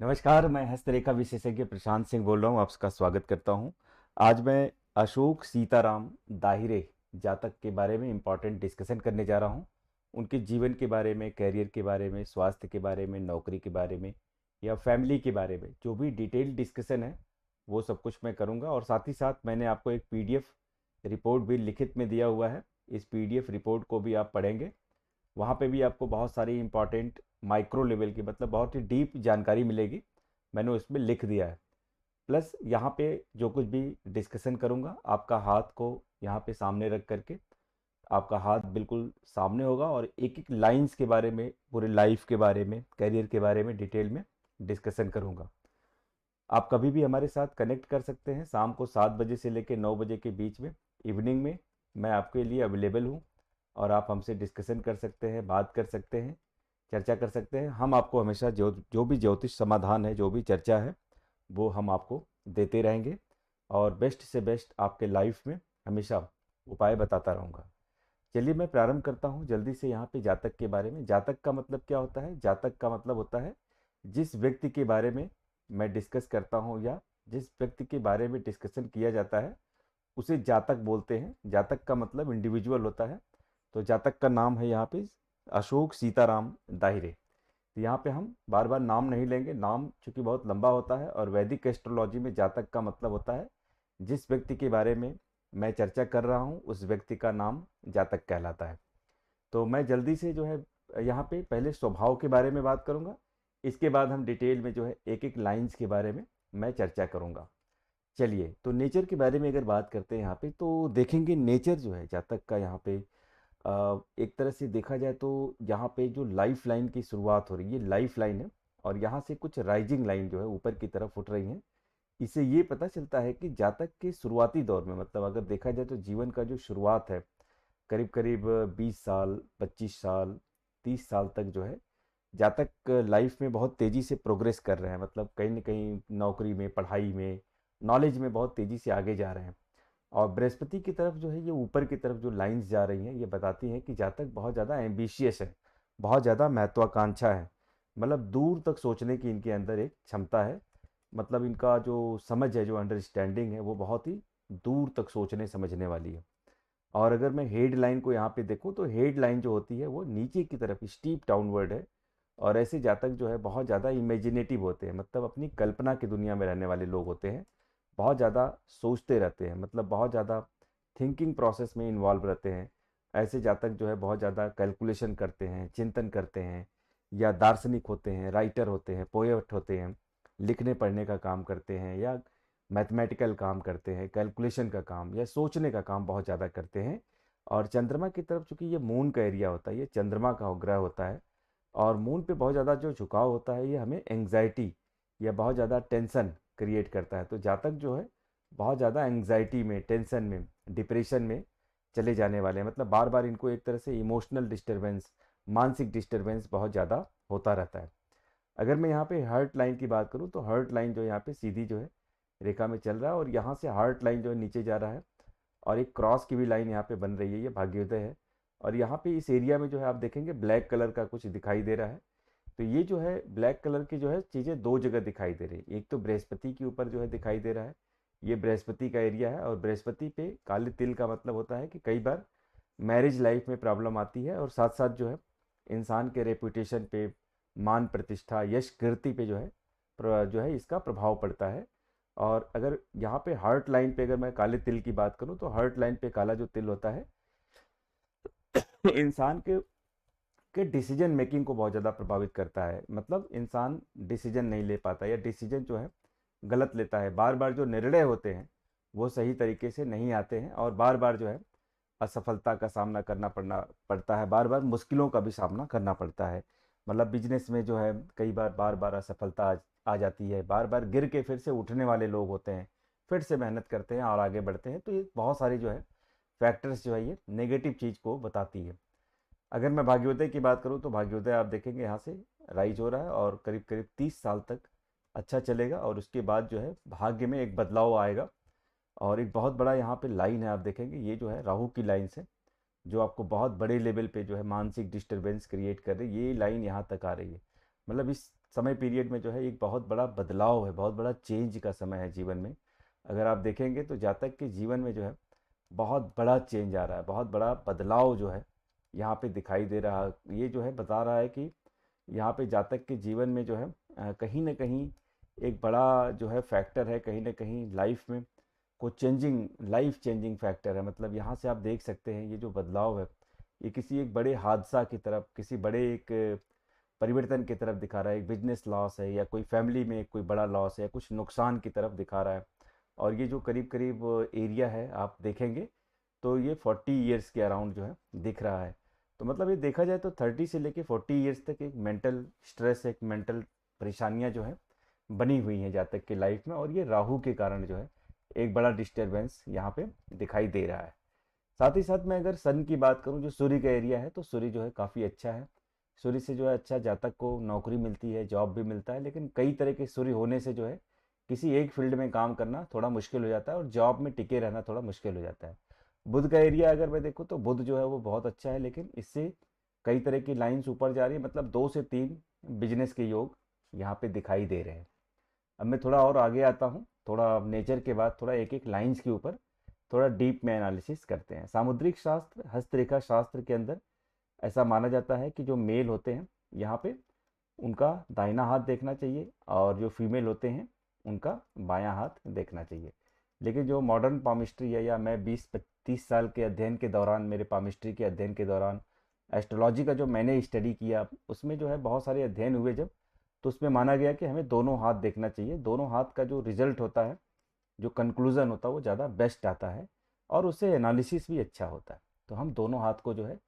नमस्कार, मैं हस्तरेखा विशेषज्ञ प्रशांत सिंह बोल रहा हूँ। आपका स्वागत करता हूँ। आज मैं अशोक सीताराम दाहिरे जातक के बारे में इम्पोर्टेंट डिस्कशन करने जा रहा हूँ। उनके जीवन के बारे में, करियर के बारे में, स्वास्थ्य के बारे में, नौकरी के बारे में या फैमिली के बारे में जो भी डिटेल डिस्कशन है वो सब कुछ मैं करूँगा। और साथ ही साथ मैंने आपको एक पीडीएफ रिपोर्ट भी लिखित में दिया हुआ है। इस पीडीएफ रिपोर्ट को भी आप पढ़ेंगे। वहाँ पे भी आपको बहुत सारी इंपॉर्टेंट माइक्रो लेवल की मतलब बहुत ही डीप जानकारी मिलेगी। मैंने उसमें लिख दिया है। प्लस यहाँ पे जो कुछ भी डिस्कशन करूँगा, आपका हाथ को यहाँ पे सामने रख करके, आपका हाथ बिल्कुल सामने होगा और एक एक लाइंस के बारे में, पूरे लाइफ के बारे में, करियर के बारे में डिटेल में डिस्कशन करूँगा। आप कभी भी हमारे साथ कनेक्ट कर सकते हैं शाम को 7 बजे से लेकर 9 बजे के बीच में, इवनिंग में। मैं आपके लिए अवेलेबल हूँ और आप हमसे डिस्कशन कर सकते हैं, बात कर सकते हैं, चर्चा कर सकते हैं। हम आपको हमेशा जो जो भी ज्योतिष समाधान है, जो भी चर्चा है, वो हम आपको देते रहेंगे और बेस्ट से बेस्ट आपके लाइफ में हमेशा उपाय बताता रहूँगा। चलिए मैं प्रारंभ करता हूँ जल्दी से यहाँ पे जातक के बारे में। जातक का मतलब क्या होता है? जातक का मतलब होता है जिस व्यक्ति के बारे में मैं डिस्कस करता हूँ या जिस व्यक्ति के बारे में डिस्कशन किया जाता है उसे जातक बोलते हैं। जातक का मतलब इंडिविजुअल होता है। तो जातक का नाम है यहाँ पे अशोक सीताराम दाहिरे। तो यहाँ पे हम बार बार नाम नहीं लेंगे, नाम चूंकि बहुत लंबा होता है और वैदिक एस्ट्रोलॉजी में जातक का मतलब होता है जिस व्यक्ति के बारे में मैं चर्चा कर रहा हूँ उस व्यक्ति का नाम जातक कहलाता है। तो मैं जल्दी से जो है यहाँ पे पहले स्वभाव के बारे में बात करूँगा। इसके बाद हम डिटेल में जो है एक एक लाइंस के बारे में मैं चर्चा करूँगा। चलिए, तो नेचर के बारे में अगर बात करते हैं यहाँ पे तो देखेंगे नेचर जो है जातक का यहाँ पे एक तरह से देखा जाए तो यहाँ पे जो लाइफ लाइन की शुरुआत हो रही है, ये लाइफ लाइन है और यहाँ से कुछ राइजिंग लाइन जो है ऊपर की तरफ उठ रही है। इससे ये पता चलता है कि जातक के शुरुआती दौर में मतलब अगर देखा जाए तो जीवन का जो शुरुआत है करीब करीब 20 साल, 25 साल, 30 साल तक जो है जातक लाइफ में बहुत तेजी से प्रोग्रेस कर रहे हैं। मतलब कहीं ना कहीं नौकरी में, पढ़ाई में, नॉलेज में बहुत तेजी से आगे जा रहे हैं। और बृहस्पति की तरफ जो है ये ऊपर की तरफ जो लाइंस जा रही हैं ये बताती हैं कि जातक बहुत ज़्यादा एम्बिशियस है, बहुत ज़्यादा महत्वाकांक्षा है। मतलब दूर तक सोचने की इनके अंदर एक क्षमता है। मतलब इनका जो समझ है, जो अंडरस्टैंडिंग है, वो बहुत ही दूर तक सोचने समझने वाली है। और अगर मैं हेड लाइन को यहाँ पे देखूँ तो हेड लाइन जो होती है वो नीचे की तरफ स्टीप डाउनवर्ड है। और ऐसे जातक जो है बहुत ज़्यादा इमेजिनेटिव होते हैं, मतलब अपनी कल्पना की दुनिया में रहने वाले लोग होते हैं। बहुत ज़्यादा सोचते रहते हैं, मतलब बहुत ज़्यादा थिंकिंग प्रोसेस में इन्वॉल्व रहते हैं। ऐसे जातक जो है बहुत ज़्यादा कैलकुलेशन करते हैं, चिंतन करते हैं, या दार्शनिक होते हैं, राइटर होते हैं, पोएट होते हैं, लिखने पढ़ने का काम करते हैं या मैथमेटिकल काम करते हैं, कैलकुलेशन का काम या सोचने का काम बहुत ज़्यादा करते हैं। और चंद्रमा की तरफ चूंकि ये मून का एरिया होता है, ये चंद्रमा का ग्रह होता है और मून पे बहुत ज़्यादा जो झुकाव होता है ये हमें एंग्जाइटी या बहुत ज़्यादा टेंशन क्रिएट करता है। तो जातक जो है बहुत ज़्यादा एंग्जाइटी में, टेंशन में, डिप्रेशन में चले जाने वाले हैं। मतलब बार बार इनको एक तरह से इमोशनल डिस्टरबेंस, मानसिक डिस्टरबेंस बहुत ज़्यादा होता रहता है। अगर मैं यहाँ पे हार्ट लाइन की बात करूँ तो हार्ट लाइन जो यहाँ पे सीधी जो है रेखा में चल रहा है और यहाँ से हार्ट लाइन जो है नीचे जा रहा है और एक क्रॉस की भी लाइन यहाँ पे बन रही है, ये भाग्योदय है। और यहाँ पे इस एरिया में जो है आप देखेंगे ब्लैक कलर का कुछ दिखाई दे रहा है। तो ये जो है ब्लैक कलर की जो है चीज़ें दो जगह दिखाई दे रही है। एक तो बृहस्पति के ऊपर जो है दिखाई दे रहा है, ये बृहस्पति का एरिया है। और बृहस्पति पे काले तिल का मतलब होता है कि कई बार मैरिज लाइफ में प्रॉब्लम आती है और साथ साथ जो है इंसान के रेपुटेशन पे, मान प्रतिष्ठा, यश कीर्ति पे जो है जो है इसका प्रभाव पड़ता है। और अगर यहाँ पे हार्ट लाइन पे अगर मैं काले तिल की बात करूँ तो हार्ट लाइन पे काला जो तिल होता है इंसान के डिसीजन मेकिंग को बहुत ज़्यादा प्रभावित करता है। मतलब इंसान डिसीजन नहीं ले पाता या डिसीजन जो है गलत लेता है। बार बार जो निर्णय होते हैं वो सही तरीके से नहीं आते हैं और बार बार जो है असफलता का सामना करना पड़ता है, बार बार मुश्किलों का भी सामना करना पड़ता है। मतलब बिजनेस में जो है कई बार बार बार असफलता आ जाती है, बार बार गिर के फिर से उठने वाले लोग होते हैं, फिर से मेहनत करते हैं और आगे बढ़ते हैं। तो ये बहुत सारी जो है फैक्टर्स जो है ये नेगेटिव चीज़ को बताती है। अगर मैं भाग्योदय की बात करूँ तो भाग्योदय आप देखेंगे यहाँ से राइज हो रहा है और करीब करीब 30 साल तक अच्छा चलेगा और उसके बाद जो है भाग्य में एक बदलाव आएगा। और एक बहुत बड़ा यहाँ पे लाइन है, आप देखेंगे ये जो है राहु की लाइन से जो आपको बहुत बड़े लेवल पे जो है मानसिक डिस्टरबेंस क्रिएट कर रही है, ये लाइन यहाँ तक आ रही है। मतलब इस समय पीरियड में जो है एक बहुत बड़ा बदलाव है, बहुत बड़ा चेंज का समय है जीवन में। अगर आप देखेंगे तो जातक के जीवन में जो है बहुत बड़ा चेंज आ रहा है, बहुत बड़ा बदलाव जो है यहाँ पे दिखाई दे रहा है। ये जो है बता रहा है कि यहाँ पे जातक के जीवन में जो है कहीं ना कहीं एक बड़ा जो है फैक्टर है, कहीं ना कहीं लाइफ में को चेंजिंग, लाइफ चेंजिंग फैक्टर है। मतलब यहाँ से आप देख सकते हैं ये जो बदलाव है ये किसी एक बड़े हादसा की तरफ, किसी बड़े एक परिवर्तन की तरफ दिखा रहा है। एक बिजनेस लॉस है या कोई फैमिली में कोई बड़ा लॉस है, कुछ नुकसान की तरफ दिखा रहा है। और ये जो करीब करीब एरिया है आप देखेंगे तो ये 40 ईयर्स के अराउंड जो है दिख रहा है। तो मतलब ये देखा जाए तो 30 से लेके 40 ईयर्स तक एक मेंटल स्ट्रेस, एक मेंटल परेशानियां जो है बनी हुई हैं जातक के लाइफ में। और ये राहु के कारण जो है एक बड़ा डिस्टरबेंस यहाँ पे दिखाई दे रहा है। साथ ही साथ मैं अगर सन की बात करूँ, जो सूर्य का एरिया है, तो सूर्य जो है काफ़ी अच्छा है। सूर्य से जो है अच्छा जातक को नौकरी मिलती है, जॉब भी मिलता है। लेकिन कई तरह के सूर्य होने से जो है किसी एक फील्ड में काम करना थोड़ा मुश्किल हो जाता है और जॉब में टिके रहना थोड़ा मुश्किल हो जाता है। बुध का एरिया अगर मैं देखूँ तो बुध जो है वो बहुत अच्छा है, लेकिन इससे कई तरह की लाइंस ऊपर जा रही है। मतलब 2 से 3 बिजनेस के योग यहाँ पे दिखाई दे रहे हैं। अब मैं थोड़ा और आगे आता हूँ, थोड़ा नेचर के बाद थोड़ा एक एक लाइंस के ऊपर थोड़ा डीप में एनालिसिस करते हैं। सामुद्रिक शास्त्र, हस्तरेखा शास्त्र के अंदर ऐसा माना जाता है कि जो मेल होते हैं यहाँ पे उनका दाहिना हाथ देखना चाहिए और जो फीमेल होते हैं उनका बायां हाथ देखना चाहिए। लेकिन जो मॉडर्न पामिस्ट्री है, या मैं 20-30 साल के अध्ययन के दौरान, मेरे पामिस्ट्री के अध्ययन के दौरान एस्ट्रोलॉजी का जो मैंने स्टडी किया, उसमें जो है बहुत सारे अध्ययन हुए जब, तो उसमें माना गया कि हमें दोनों हाथ देखना चाहिए। दोनों हाथ का जो रिजल्ट होता है, जो कंक्लूज़न होता है, वो ज़्यादा बेस्ट आता है और उससे एनालिसिस भी अच्छा होता है। तो हम दोनों हाथ को जो है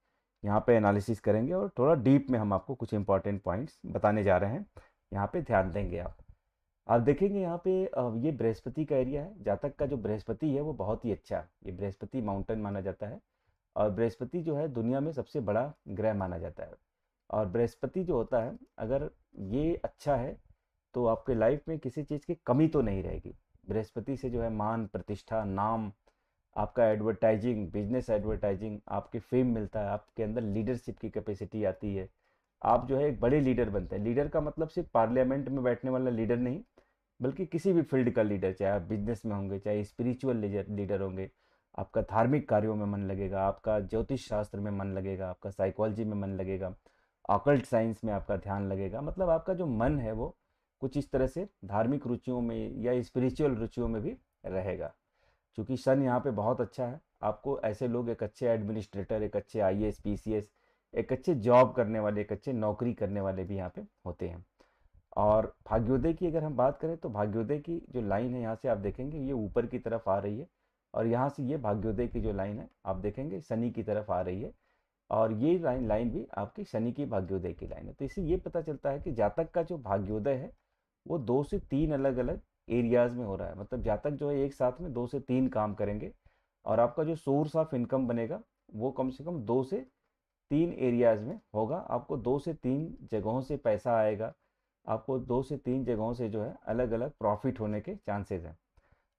यहाँ पे एनालिसिस करेंगे और थोड़ा डीप में हम आपको कुछ इंपॉर्टेंट पॉइंट्स बताने जा रहे हैं। यहाँ पे ध्यान देंगे आप देखेंगे यहाँ पे ये बृहस्पति का एरिया है। जातक का जो बृहस्पति है वो बहुत ही अच्छा है। ये बृहस्पति माउंटेन माना जाता है और बृहस्पति जो है दुनिया में सबसे बड़ा ग्रह माना जाता है। और बृहस्पति जो होता है, अगर ये अच्छा है तो आपके लाइफ में किसी चीज़ की कमी तो नहीं रहेगी। बृहस्पति से जो है मान, प्रतिष्ठा, नाम, आपका एडवर्टाइजिंग, बिजनेस एडवर्टाइजिंग, आपके फेम मिलता है, आपके अंदर लीडरशिप की कैपेसिटी आती है। आप जो है एक बड़े लीडर बनते हैं। लीडर का मतलब सिर्फ पार्लियामेंट में बैठने वाला लीडर नहीं, बल्कि किसी भी फील्ड का लीडर, चाहे आप बिजनेस में होंगे, चाहे स्पिरिचुअल लीडर होंगे। आपका धार्मिक कार्यों में मन लगेगा, आपका ज्योतिष शास्त्र में मन लगेगा, आपका साइकोलॉजी में मन लगेगा, ऑकल्ट साइंस में आपका ध्यान लगेगा। मतलब आपका जो मन है वो कुछ इस तरह से धार्मिक रुचियों में या स्पिरिचुअल रुचियों में भी रहेगा। चूंकि सन यहाँ पे बहुत अच्छा है, आपको ऐसे लोग, एक अच्छे एडमिनिस्ट्रेटर, एक अच्छे आईएएस पीसीएस, एक अच्छे जॉब करने वाले, एक अच्छे नौकरी करने वाले भी यहाँ पे होते हैं। और भाग्योदय की अगर हम बात करें तो भाग्योदय की जो लाइन है यहाँ से आप देखेंगे ये ऊपर की तरफ आ रही है और यहाँ से ये भाग्योदय की जो लाइन है आप देखेंगे शनि की तरफ आ रही है। और ये लाइन लाइन भी आपकी शनि की भाग्योदय की लाइन है। तो इससे ये पता चलता है कि जातक का जो भाग्योदय है वो 2 से 3 अलग अलग एरियाज में हो रहा है। मतलब जातक जो है एक साथ में 2 से 3 काम करेंगे और आपका जो सोर्स ऑफ इनकम बनेगा वो कम से कम 2 से 3 एरियाज में होगा। आपको 2 से 3 जगहों से पैसा आएगा, आपको 2 से 3 जगहों से जो है अलग अलग प्रॉफिट होने के चांसेस हैं।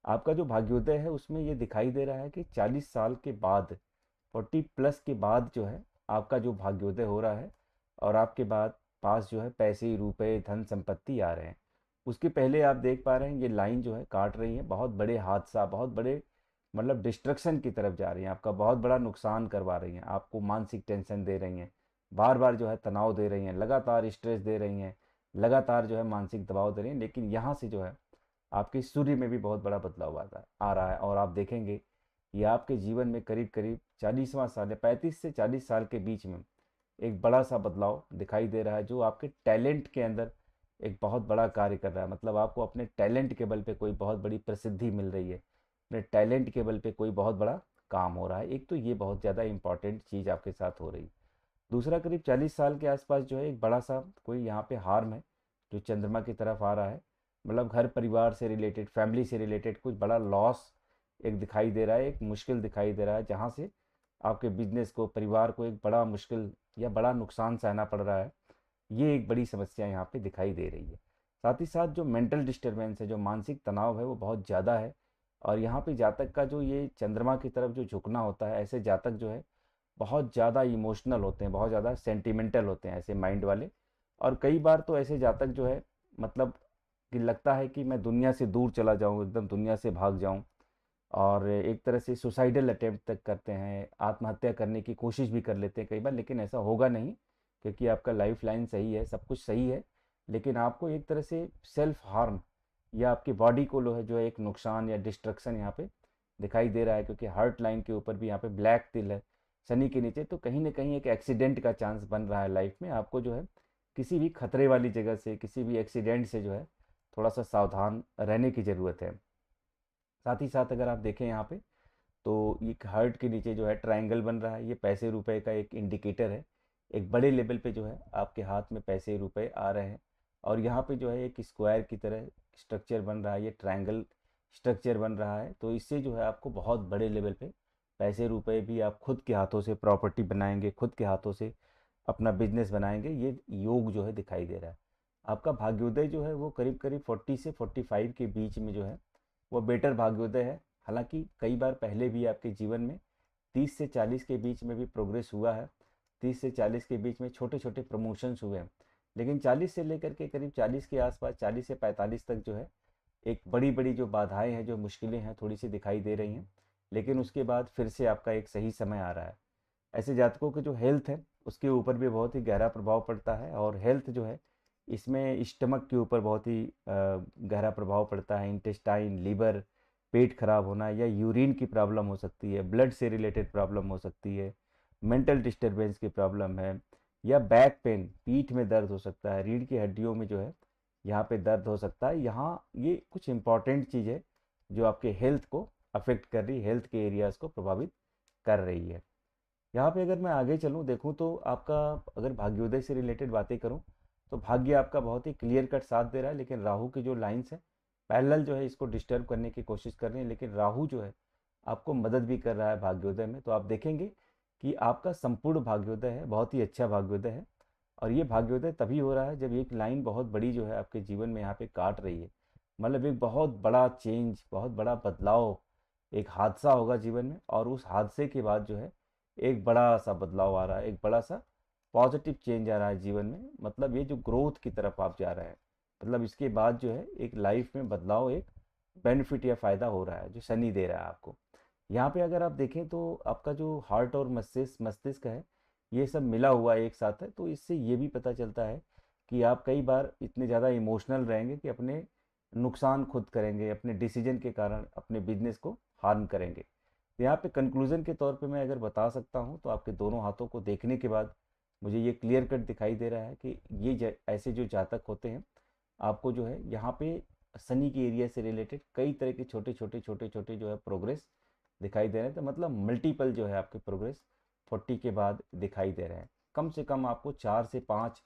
आपका जो भाग्योदय है उसमें ये दिखाई दे रहा है कि 40 साल के बाद, 40+ के बाद जो है आपका जो भाग्योदय हो रहा है और आपके बाद पास जो है पैसे, रुपए, धन संपत्ति आ रहे हैं। उसके पहले आप देख पा रहे हैं ये लाइन जो है काट रही है, बहुत बड़े हादसा, बहुत बड़े मतलब डिस्ट्रक्शन की तरफ जा रही हैं, आपका बहुत बड़ा नुकसान करवा रही हैं, आपको मानसिक टेंशन दे रही हैं, बार बार जो है तनाव दे रही हैं, लगातार स्ट्रेस दे रही हैं, लगातार जो है मानसिक दबाव दे रही हैं। लेकिन यहाँ से जो है आपके सूर्य में भी बहुत बड़ा बदलाव आ रहा है और आप देखेंगे ये आपके जीवन में करीब करीब 40वां साल है, 35 से 40 साल के बीच में एक बड़ा सा बदलाव दिखाई दे रहा है, जो आपके टैलेंट के अंदर एक बहुत बड़ा कार्य कर रहा है। मतलब आपको अपने टैलेंट के बल पे कोई बहुत बड़ी प्रसिद्धि मिल रही है, अपने टैलेंट के बल पे कोई बहुत बड़ा काम हो रहा है। एक तो ये बहुत ज़्यादा इंपॉर्टेंट चीज़ आपके साथ हो रही है। दूसरा, करीब 40 साल के आसपास जो है एक बड़ा सा कोई यहाँ पे हार्म है जो चंद्रमा की तरफ आ रहा है। मतलब घर परिवार से रिलेटेड, फैमिली से रिलेटेड कुछ बड़ा लॉस एक दिखाई दे रहा है, एक मुश्किल दिखाई दे रहा है, जहाँ से आपके बिजनेस को, परिवार को एक बड़ा मुश्किल या बड़ा नुकसान सहना पड़ रहा है। ये एक बड़ी समस्या यहाँ पे दिखाई दे रही है। साथ ही साथ जो मेंटल डिस्टरबेंस है, जो मानसिक तनाव है, वो बहुत ज़्यादा है। और यहाँ पे जातक का जो ये चंद्रमा की तरफ जो झुकना होता है, ऐसे जातक जो है बहुत ज़्यादा इमोशनल होते हैं, बहुत ज़्यादा सेंटिमेंटल होते हैं ऐसे माइंड वाले। और कई बार तो ऐसे जातक जो है मतलब कि लगता है कि मैं दुनिया से दूर चला जाऊं, एकदम दुनिया से भाग जाऊं, और एक तरह से सुसाइडल अटेम्प्ट तक करते हैं, आत्महत्या करने की कोशिश भी कर लेते हैं कई बार, लेकिन ऐसा होगा नहीं, क्योंकि आपका लाइफ लाइन सही है, सब कुछ सही है। लेकिन आपको एक तरह से सेल्फ हार्म या आपकी बॉडी को जो है एक नुकसान या डिस्ट्रक्शन यहाँ पे दिखाई दे रहा है, क्योंकि हार्ट लाइन के ऊपर भी यहाँ पे ब्लैक तिल है शनि के नीचे, तो कहीं ना कहीं एक एक्सीडेंट का चांस बन रहा है लाइफ में। आपको जो है किसी भी खतरे वाली जगह से, किसी भी एक्सीडेंट से जो है थोड़ा सा सावधान रहने की ज़रूरत है। साथ ही साथ अगर आप देखें यहाँ पे, तो एक हार्ट के नीचे जो है ट्रायंगल बन रहा है, ये पैसे रुपए का एक इंडिकेटर है। एक बड़े लेवल पे जो है आपके हाथ में पैसे रुपए आ रहे हैं, और यहाँ पे जो है एक स्क्वायर की तरह स्ट्रक्चर बन रहा है, ये ट्रायंगल स्ट्रक्चर बन रहा है। तो इससे जो है आपको बहुत बड़े लेवल पे पैसे रुपए भी आप खुद के हाथों से प्रॉपर्टी बनाएंगे, खुद के हाथों से अपना बिजनेस बनाएंगे, ये योग जो है दिखाई दे रहा है। आपका भाग्योदय जो है वो करीब करीब 40 से 45 के बीच में जो है वो बेटर भाग्योदय है। हालांकि कई बार पहले भी आपके जीवन में 30 से 40 के बीच में भी प्रोग्रेस हुआ है, 30 से 40 के बीच में छोटे छोटे प्रमोशंस हुए हैं, लेकिन 40 से लेकर के करीब 40 के आसपास, 40 से 45 तक जो है एक बड़ी बड़ी जो बाधाएं हैं, जो मुश्किलें हैं, थोड़ी सी दिखाई दे रही हैं। लेकिन उसके बाद फिर से आपका एक सही समय आ रहा है। ऐसे जातकों की जो हेल्थ है उसके ऊपर भी बहुत ही गहरा प्रभाव पड़ता है, और हेल्थ जो है इसमें स्टमक के ऊपर बहुत ही गहरा प्रभाव पड़ता है। इंटेस्टाइन, लीवर, पेट खराब होना, या यूरिन की प्रॉब्लम हो सकती है, ब्लड से रिलेटेड प्रॉब्लम हो सकती है, मेंटल डिस्टरबेंस की प्रॉब्लम है, या बैक पेन, पीठ में दर्द हो सकता है, रीढ़ की हड्डियों में जो है यहाँ पे दर्द हो सकता है। यहाँ ये कुछ इंपॉर्टेंट चीज़ है जो आपके हेल्थ को अफेक्ट कर रही है, हेल्थ के एरियाज़ को प्रभावित कर रही है। यहाँ पे अगर मैं आगे चलूँ देखूँ तो आपका, अगर भाग्योदय से रिलेटेड बातें करूँ, तो भाग्य आपका बहुत ही क्लियर कट साथ दे रहा है, लेकिन राहु की जो लाइंस है पैरेलल जो है इसको डिस्टर्ब करने की कोशिश कर रही है। लेकिन राहु जो है आपको मदद भी कर रहा है भाग्योदय में। तो आप देखेंगे कि आपका संपूर्ण भाग्योदय है, बहुत ही अच्छा भाग्योदय है। और ये भाग्योदय तभी हो रहा है जब एक लाइन बहुत बड़ी जो है आपके जीवन में यहाँ पे काट रही है, मतलब एक बहुत बड़ा चेंज, बहुत बड़ा बदलाव, एक हादसा होगा जीवन में, और उस हादसे के बाद जो है एक बड़ा सा बदलाव आ रहा है, एक बड़ा सा पॉजिटिव चेंज आ रहा है जीवन में। मतलब ये जो ग्रोथ की तरफ आप जा रहे हैं, मतलब इसके बाद जो है एक लाइफ में बदलाव, एक बेनिफिट या फ़ायदा हो रहा है जो शनि दे रहा है आपको। यहाँ पे अगर आप देखें तो आपका जो हार्ट और मस्तिष्क मस्तिष्क है, ये सब मिला हुआ एक साथ है। तो इससे ये भी पता चलता है कि आप कई बार इतने ज़्यादा इमोशनल रहेंगे कि अपने नुकसान खुद करेंगे, अपने डिसीजन के कारण अपने बिजनेस को हार्म करेंगे। तो यहाँ पे कंक्लूजन के तौर पे मैं अगर बता सकता हूँ, तो आपके दोनों हाथों को देखने के बाद मुझे ये क्लियर कट दिखाई दे रहा है कि ये ऐसे जो जातक होते हैं, आपको जो है यहाँ पे शनि की एरिया से रिलेटेड कई तरह के छोटे छोटे जो है प्रोग्रेस दिखाई दे रहे हैं। तो मतलब मल्टीपल जो है आपके प्रोग्रेस 40 के बाद दिखाई दे रहे हैं। कम से कम आपको 4 से 5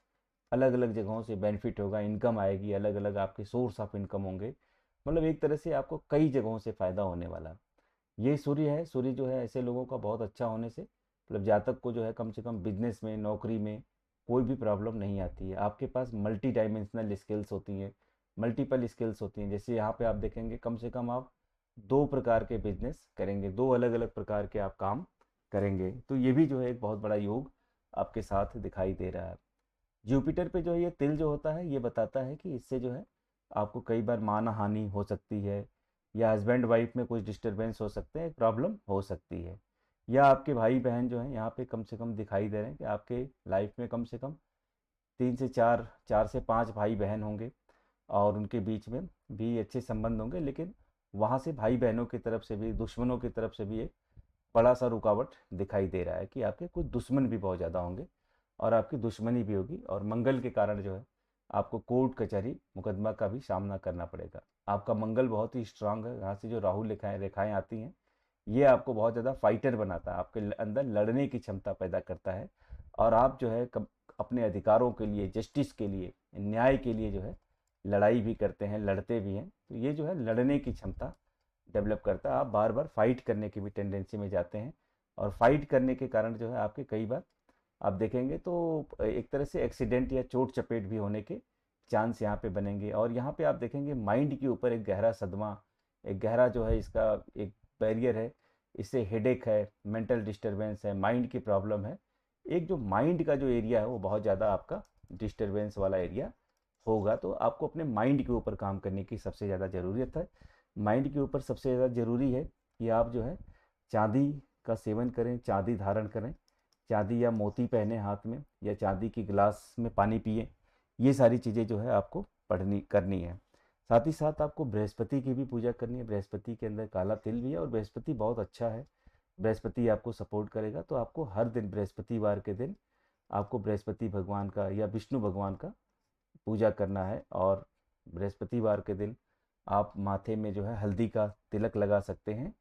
अलग अलग जगहों से बेनिफिट होगा, इनकम आएगी, अलग अलग आपके सोर्स ऑफ इनकम होंगे। मतलब एक तरह से आपको कई जगहों से फ़ायदा होने वाला है। ये सूर्य है, सूर्य जो है ऐसे लोगों का बहुत अच्छा होने से मतलब जातक को जो है कम से कम बिजनेस में, नौकरी में कोई भी प्रॉब्लम नहीं आती है। आपके पास मल्टी डायमेंशनल स्किल्स होती हैं, मल्टीपल स्किल्स होती हैं। जैसे यहाँ पे आप देखेंगे कम से कम आप 2 प्रकार के बिजनेस करेंगे, 2 अलग अलग प्रकार के आप काम करेंगे। तो ये भी जो है एक बहुत बड़ा योग आपके साथ दिखाई दे रहा है। जुपिटर पे जो है ये तिल जो होता है, ये बताता है कि इससे जो है आपको कई बार मान हानि हो सकती है, या हस्बैंड वाइफ में कुछ डिस्टरबेंस हो सकते हैं, प्रॉब्लम हो सकती है, या आपके भाई बहन जो हैं यहाँ पे कम से कम दिखाई दे रहे हैं कि आपके लाइफ में कम से कम 3 से 4, 4 से 5 भाई बहन होंगे, और उनके बीच में भी अच्छे संबंध होंगे। लेकिन वहाँ से भाई बहनों की तरफ से भी, दुश्मनों की तरफ से भी एक बड़ा सा रुकावट दिखाई दे रहा है कि आपके कुछ दुश्मन भी बहुत ज़्यादा होंगे, और आपकी दुश्मनी भी होगी, और मंगल के कारण जो है आपको कोर्ट कचहरी मुकदमा का भी सामना करना पड़ेगा। आपका मंगल बहुत ही स्ट्रांग है, यहाँ से जो राहुल रेखाएं रेखाएं आती हैं, ये आपको बहुत ज़्यादा फाइटर बनाता है, आपके अंदर लड़ने की क्षमता पैदा करता है, और आप जो है अपने अधिकारों के लिए, जस्टिस के लिए, न्याय के लिए जो है लड़ाई भी करते हैं, लड़ते भी हैं। तो ये जो है लड़ने की क्षमता डेवलप करता है। आप बार बार फाइट करने की भी टेंडेंसी में जाते हैं, और फाइट करने के कारण जो है आपके कई बार आप देखेंगे तो एक तरह से एक्सीडेंट या चोट चपेट भी होने के चांस यहाँ पे बनेंगे। और यहाँ पे आप देखेंगे माइंड के ऊपर एक गहरा सदमा, एक गहरा जो है इसका एक बैरियर है। इससे हेडेक है, मेंटल डिस्टरबेंस है, माइंड की प्रॉब्लम है। एक जो माइंड का जो एरिया है वो बहुत ज़्यादा आपका डिस्टरबेंस वाला एरिया होगा। तो आपको अपने माइंड के ऊपर काम करने की सबसे ज़्यादा ज़रूरत है। माइंड के ऊपर सबसे ज़्यादा ज़रूरी है कि आप जो है चांदी का सेवन करें, चांदी धारण करें, चांदी या मोती पहने हाथ में, या चांदी की गिलास में पानी पिए। ये सारी चीज़ें जो है आपको पढ़नी करनी है। साथ ही साथ आपको बृहस्पति की भी पूजा करनी है। बृहस्पति के अंदर काला तिल भी है और बृहस्पति बहुत अच्छा है, बृहस्पति आपको सपोर्ट करेगा। तो आपको हर दिन बृहस्पतिवार के दिन आपको बृहस्पति भगवान का या विष्णु भगवान का पूजा करना है। और बृहस्पतिवार के दिन आप माथे में जो है हल्दी का तिलक लगा सकते हैं,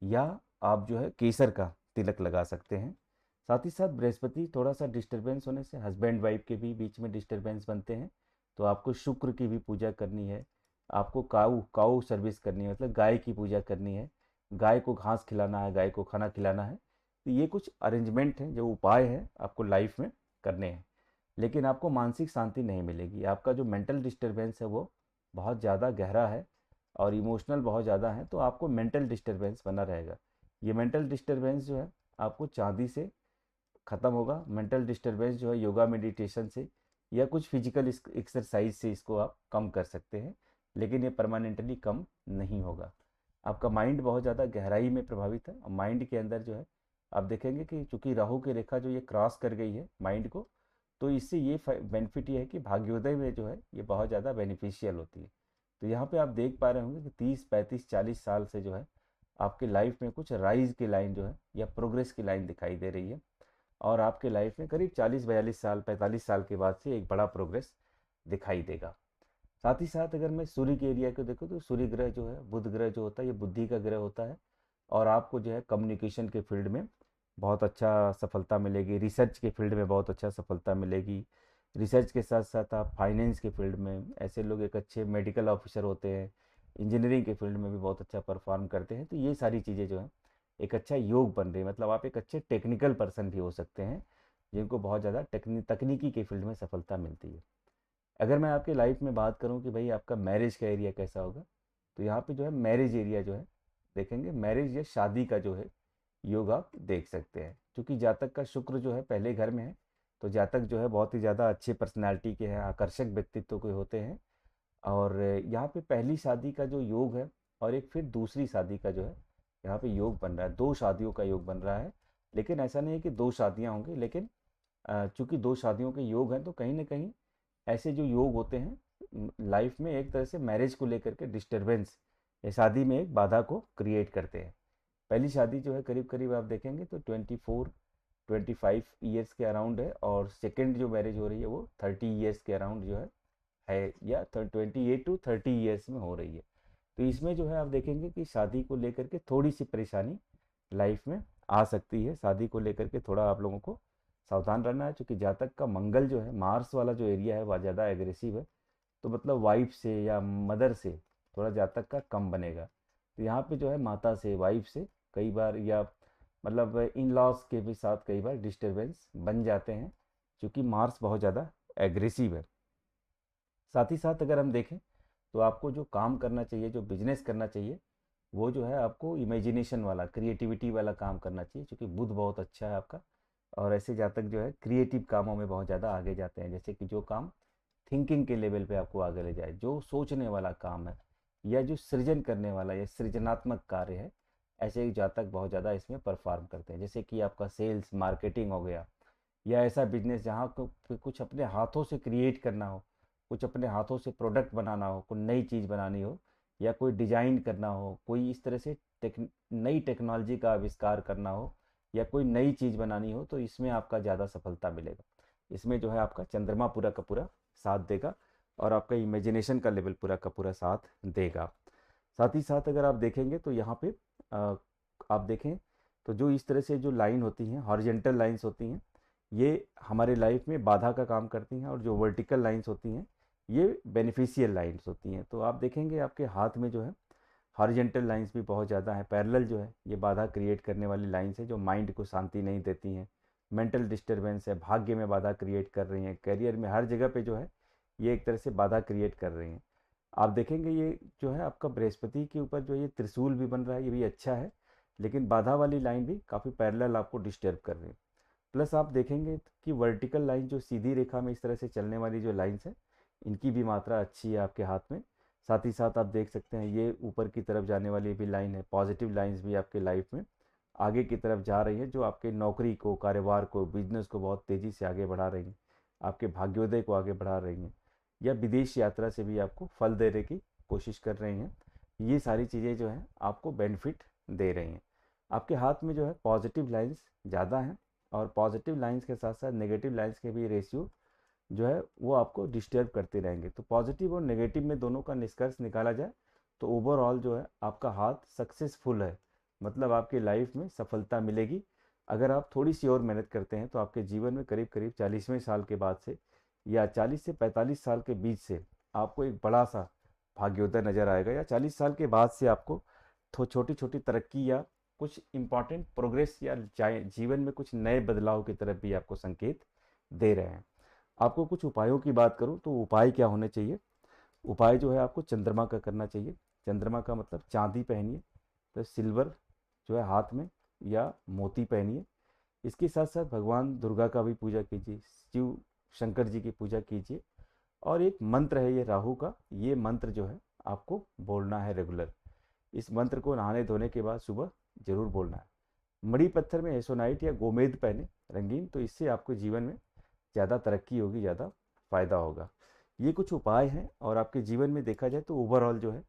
या आप जो है केसर का तिलक लगा सकते हैं। साथ ही साथ बृहस्पति थोड़ा सा डिस्टरबेंस होने से हस्बैंड वाइफ के भी बीच में डिस्टरबेंस बनते हैं। तो आपको शुक्र की भी पूजा करनी है। आपको काऊ काऊ सर्विस करनी है, मतलब गाय की पूजा करनी है। गाय को घास खिलाना है, गाय को खाना खिलाना है। तो ये कुछ अरेंजमेंट हैं, जो उपाय हैं आपको लाइफ में करने हैं। लेकिन आपको मानसिक शांति नहीं मिलेगी। आपका जो मेंटल डिस्टरबेंस है वो बहुत ज़्यादा गहरा है और इमोशनल बहुत ज़्यादा है। तो आपको मेंटल डिस्टरबेंस बना रहेगा। ये मेंटल डिस्टरबेंस जो है आपको चांदी से ख़त्म होगा। मेंटल डिस्टरबेंस जो है योगा मेडिटेशन से या कुछ फिजिकल एक्सरसाइज से इसको आप कम कर सकते हैं। लेकिन ये परमानेंटली कम नहीं होगा। आपका माइंड बहुत ज़्यादा गहराई में प्रभावित है और माइंड के अंदर जो है आप देखेंगे कि चूंकि राहु की रेखा जो ये क्रॉस कर गई है माइंड को, तो इससे ये बेनिफिट ये है कि भाग्योदय में जो है ये बहुत ज़्यादा बेनिफिशियल होती है। तो यहाँ पे आप देख पा रहे होंगे कि 30 35 40 साल से जो है आपके लाइफ में कुछ राइज की लाइन जो है या प्रोग्रेस की लाइन दिखाई दे रही है। और आपके लाइफ में करीब 40 42 साल 45 साल के बाद से एक बड़ा प्रोग्रेस दिखाई देगा। साथ ही साथ अगर मैं सूर्य के एरिया को देखूँ तो सूर्य ग्रह जो है, बुध ग्रह जो होता है, ये बुद्धि का ग्रह होता है। और आपको जो है कम्युनिकेशन के फील्ड में बहुत अच्छा सफलता मिलेगी, रिसर्च के फील्ड में बहुत अच्छा सफलता मिलेगी। रिसर्च के साथ साथ आप फाइनेंस के फील्ड में, ऐसे लोग एक अच्छे मेडिकल ऑफिसर होते हैं, इंजीनियरिंग के फील्ड में भी बहुत अच्छा परफॉर्म करते हैं। तो ये सारी चीज़ें जो हैं एक अच्छा योग बन रही है। मतलब आप एक अच्छे टेक्निकल पर्सन भी हो सकते हैं जिनको बहुत ज़्यादा तकनीकी के फील्ड में सफलता मिलती है। अगर मैं आपकी लाइफ में बात करूं कि भाई आपका मैरिज का एरिया कैसा होगा, तो यहाँ पे जो है मैरिज एरिया जो है देखेंगे, मैरिज या शादी का जो है योग आप देख सकते हैं। क्योंकि जातक का शुक्र जो है पहले घर में है, तो जातक जो है बहुत ही ज़्यादा अच्छे पर्सनैलिटी के हैं, आकर्षक व्यक्तित्व के होते हैं। और यहाँ पे पहली शादी का जो योग है और एक फिर दूसरी शादी का जो है यहाँ पे योग बन रहा है, दो शादियों का योग बन रहा है। लेकिन ऐसा नहीं है कि दो शादियाँ होंगी, लेकिन चूंकि दो शादियों के योग हैं तो कहीं ना कहीं ऐसे जो योग होते हैं लाइफ में एक तरह से मैरिज को लेकर के डिस्टरबेंस या शादी में एक बाधा को क्रिएट करते हैं। पहली शादी जो है करीब करीब आप देखेंगे तो 24 25 ईयर्स के अराउंड है, और सेकंड जो मैरिज हो रही है वो 30 ईयर्स के अराउंड जो है या 28 to 30 ईयर्स में हो रही है। तो इसमें जो है आप देखेंगे कि शादी को लेकर के थोड़ी सी परेशानी लाइफ में आ सकती है। शादी को लेकर के थोड़ा आप लोगों को सावधान रहना है, क्योंकि जातक का मंगल जो है मार्स वाला जो एरिया है वह ज़्यादा एग्रेसिव है। तो मतलब वाइफ से या मदर से थोड़ा जातक का कम बनेगा। तो यहाँ पे जो है माता से, वाइफ से कई बार, या मतलब इन लॉज के भी साथ कई बार डिस्टरबेंस बन जाते हैं, क्योंकि मार्स बहुत ज़्यादा एग्रेसिव है। साथ ही साथ अगर हम देखें तो आपको जो काम करना चाहिए, जो बिजनेस करना चाहिए, वो जो है आपको इमेजिनेशन वाला, क्रिएटिविटी वाला काम करना चाहिए, क्योंकि बुध बहुत अच्छा है आपका। और ऐसे जातक जो है क्रिएटिव कामों में बहुत ज़्यादा आगे जाते हैं। जैसे कि जो काम थिंकिंग के लेवल पे आपको आगे ले जाए, जो सोचने वाला काम है या जो सृजन करने वाला या सृजनात्मक कार्य है, ऐसे एक जातक बहुत ज़्यादा इसमें परफॉर्म करते हैं। जैसे कि आपका सेल्स मार्केटिंग हो गया, या ऐसा बिजनेस जहाँ कुछ अपने हाथों से क्रिएट करना हो, कुछ अपने हाथों से प्रोडक्ट बनाना हो, कोई नई चीज़ बनानी हो, या कोई डिजाइन करना हो, कोई इस तरह से नई टेक्नोलॉजी का आविष्कार करना हो, या कोई नई चीज़ बनानी हो, तो इसमें आपका ज़्यादा सफलता मिलेगा। इसमें जो है आपका चंद्रमा पूरा का पूरा साथ देगा और आपका इमेजिनेशन का लेवल पूरा का पूरा साथ देगा। साथ ही साथ अगर आप देखेंगे तो यहाँ पे अ, आप देखें तो जो इस तरह से जो लाइन होती हैं, हॉरिजेंटल लाइंस होती हैं, ये हमारे लाइफ में बाधा का काम करती हैं। और जो वर्टिकल लाइंस होती हैं ये बेनिफिशियल लाइंस होती हैं। तो आप देखेंगे आपके हाथ में जो है हॉरिजेंटल लाइंस भी बहुत ज़्यादा है। पैरेलल जो है ये बाधा क्रिएट करने वाली लाइंस है, जो माइंड को शांति नहीं देती हैं, मेंटल डिस्टरबेंस है, भाग्य में बाधा क्रिएट कर रही हैं, करियर में हर जगह पे जो है ये एक तरह से बाधा क्रिएट कर रही हैं। आप देखेंगे ये जो है आपका बृहस्पति के ऊपर जो ये त्रिशूल भी बन रहा है, ये भी अच्छा है, लेकिन बाधा वाली लाइन भी काफ़ी पैरेलल आपको डिस्टर्ब कर रही है। प्लस आप देखेंगे कि वर्टिकल लाइन जो सीधी रेखा में इस तरह से चलने वाली जो लाइंस है, इनकी भी मात्रा अच्छी है आपके हाथ में। साथ ही साथ आप देख सकते हैं ये ऊपर की तरफ जाने वाली भी लाइन है, पॉजिटिव लाइंस भी आपके लाइफ में आगे की तरफ जा रही है, जो आपके नौकरी को, कारोबार को, बिजनेस को बहुत तेज़ी से आगे बढ़ा रही हैं, आपके भाग्योदय को आगे बढ़ा रही हैं, या विदेश यात्रा से भी आपको फल देने की कोशिश कर रही हैं। ये सारी चीज़ें जो हैं आपको बेनिफिट दे रही हैं। आपके हाथ में जो है पॉजिटिव लाइंस ज़्यादा हैं, और पॉजिटिव लाइंस के साथ साथ नेगेटिव लाइंस के भी रेशियो जो है वो आपको डिस्टर्ब करते रहेंगे। तो पॉजिटिव और नेगेटिव में दोनों का निष्कर्ष निकाला जाए तो ओवरऑल जो है आपका हाथ सक्सेसफुल है, मतलब आपकी लाइफ में सफलता मिलेगी। अगर आप थोड़ी सी और मेहनत करते हैं तो आपके जीवन में करीब करीब 40वें साल के बाद से या 40 से 45 साल के बीच से आपको एक बड़ा सा भाग्योदय नज़र आएगा, या 40 साल के बाद से आपको छोटी छोटी तरक्की या कुछ इम्पॉर्टेंट प्रोग्रेस या जीवन में कुछ नए बदलाव की तरफ भी आपको संकेत दे रहे हैं। आपको कुछ उपायों की बात करूं तो उपाय क्या होने चाहिए। उपाय जो है आपको चंद्रमा का करना चाहिए। चंद्रमा का मतलब चांदी पहनिए, तो सिल्वर जो है हाथ में, या मोती पहनिए। इसके साथ साथ भगवान दुर्गा का भी पूजा कीजिए, शिव शंकर जी की पूजा कीजिए। और एक मंत्र है ये राहु का, ये मंत्र जो है आपको बोलना है रेगुलर। इस मंत्र को नहाने धोने के बाद सुबह जरूर बोलना है। मणि पत्थर में एसोनाइट या गोमेद पहने रंगीन, तो इससे आपको जीवन में ज़्यादा तरक्की होगी, ज़्यादा फायदा होगा। ये कुछ उपाय हैं, और आपके जीवन में देखा जाए तो ओवरऑल जो है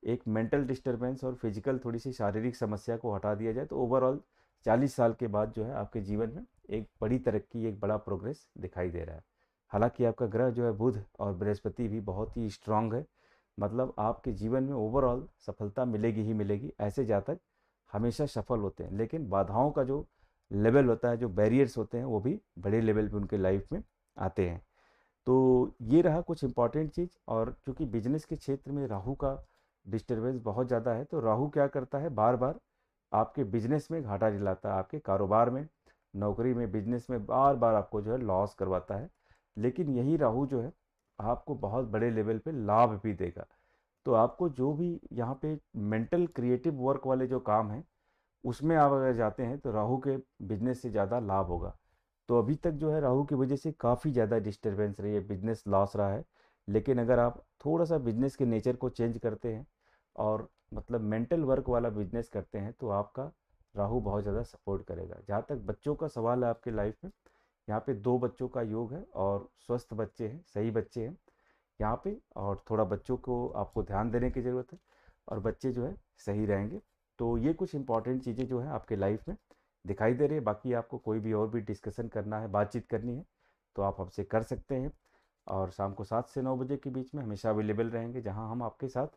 एक मेंटल डिस्टरबेंस और फिजिकल थोड़ी सी शारीरिक समस्या को हटा दिया जाए तो ओवरऑल 40 साल के बाद जो है आपके जीवन में एक बड़ी तरक्की, एक बड़ा प्रोग्रेस दिखाई दे रहा है। हालांकि आपका ग्रह जो है बुध और बृहस्पति भी बहुत ही स्ट्रांग है, मतलब आपके जीवन में ओवरऑल सफलता मिलेगी ही मिलेगी। ऐसे जातक हमेशा सफल होते हैं, लेकिन बाधाओं का जो लेवल होता है, जो बैरियर्स होते हैं, वो भी बड़े लेवल पे उनके लाइफ में आते हैं। तो ये रहा कुछ इंपॉर्टेंट चीज़। और चूंकि बिजनेस के क्षेत्र में राहु का डिस्टरबेंस बहुत ज़्यादा है, तो राहु क्या करता है, बार बार आपके बिजनेस में घाटा दिलाता है, आपके कारोबार में, नौकरी में, बिजनेस में बार बार आपको जो है लॉस करवाता है। लेकिन यही राहु जो है आपको बहुत बड़े लेवल पे लाभ भी देगा। तो आपको जो भी यहाँ पे मेंटल क्रिएटिव वर्क वाले जो काम हैं उसमें आप अगर जाते हैं तो राहु के बिजनेस से ज़्यादा लाभ होगा। तो अभी तक जो है राहु की वजह से काफ़ी ज़्यादा डिस्टरबेंस रही है, बिजनेस लॉस रहा है। लेकिन अगर आप थोड़ा सा बिजनेस के नेचर को चेंज करते हैं और मतलब मेंटल वर्क वाला बिजनेस करते हैं तो आपका राहु बहुत ज़्यादा सपोर्ट करेगा। जहाँ तक बच्चों का सवाल है आपके लाइफ में, यहाँ पे 2 बच्चों का योग है और स्वस्थ बच्चे हैं, सही बच्चे हैं यहाँ पे। और थोड़ा बच्चों को आपको ध्यान देने की ज़रूरत है, और बच्चे जो है सही रहेंगे। तो ये कुछ इंपॉर्टेंट चीज़ें जो है आपके लाइफ में दिखाई दे रही है। बाकी आपको कोई भी और भी डिस्कशन करना है, बातचीत करनी है, तो आप हमसे कर सकते हैं। और शाम को 7 से 9 बजे के बीच में हमेशा अवेलेबल रहेंगे, जहां हम आपके साथ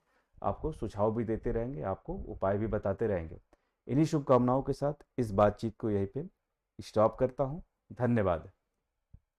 आपको सुझाव भी देते रहेंगे, आपको उपाय भी बताते रहेंगे। इन्हीं शुभकामनाओं के साथ इस बातचीत को यहीं पे स्टॉप करता हूँ। धन्यवाद।